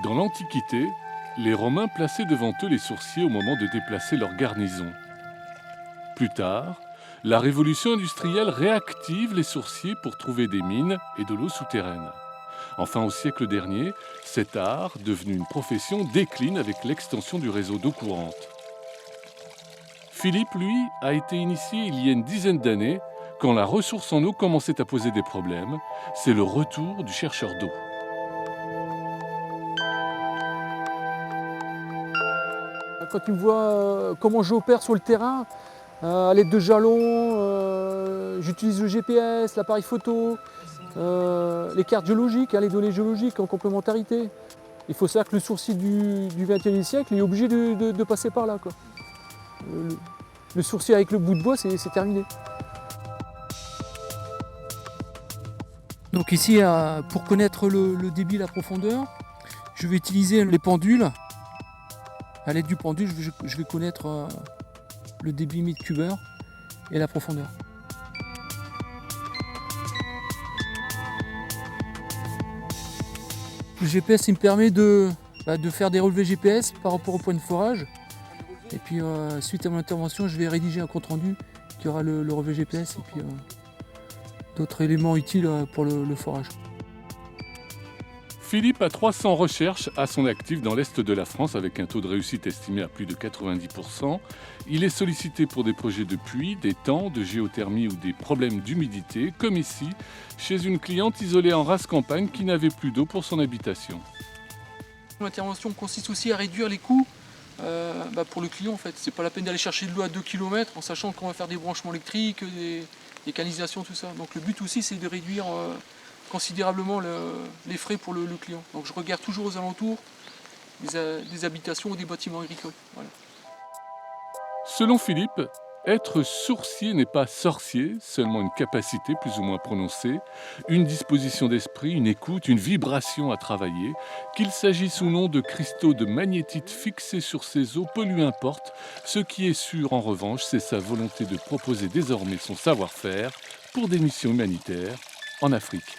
Dans l'Antiquité, les Romains plaçaient devant eux les sourciers au moment de déplacer leur garnison. Plus tard, la révolution industrielle réactive les sourciers pour trouver des mines et de l'eau souterraine. Enfin, au siècle dernier, cet art, devenu une profession, décline avec l'extension du réseau d'eau courante. Philippe, lui, a été initié il y a une dizaine d'années, quand la ressource en eau commençait à poser des problèmes. C'est le retour du chercheur d'eau. Quand tu me vois comment j'opère sur le terrain, à l'aide de jalons, j'utilise le GPS, l'appareil photo, les cartes géologiques, les données géologiques en complémentarité. Il faut savoir que le sourcier du XXIe siècle est obligé de passer par là, quoi. Le sourcier avec le bout de bois, c'est terminé. Donc ici, pour connaître le débit et la profondeur, je vais utiliser les pendules. À l'aide du pendule, je vais connaître le débit mètre cubeur et la profondeur. Le GPS il me permet de faire des relevés GPS par rapport au point de forage. Et puis suite à mon intervention, je vais rédiger un compte rendu qui aura le relevé GPS et puis d'autres éléments utiles pour le forage. Philippe a 300 recherches à son actif dans l'Est de la France avec un taux de réussite estimé à plus de 90%. Il est sollicité pour des projets de pluie, d'étang, de géothermie ou des problèmes d'humidité, comme ici, chez une cliente isolée en rase campagne qui n'avait plus d'eau pour son habitation. L'intervention consiste aussi à réduire les coûts pour le client en fait. C'est pas la peine d'aller chercher de l'eau à 2 km en sachant qu'on va faire des branchements électriques, des canalisations, tout ça. Donc le but aussi c'est de réduire considérablement les frais pour le client. Donc je regarde toujours aux alentours des habitations ou des bâtiments agricoles. Voilà. Selon Philippe, être sourcier n'est pas sorcier, seulement une capacité plus ou moins prononcée, une disposition d'esprit, une écoute, une vibration à travailler. Qu'il s'agisse ou non de cristaux de magnétite fixés sur ses os, peu lui importe. Ce qui est sûr en revanche, c'est sa volonté de proposer désormais son savoir-faire pour des missions humanitaires en Afrique.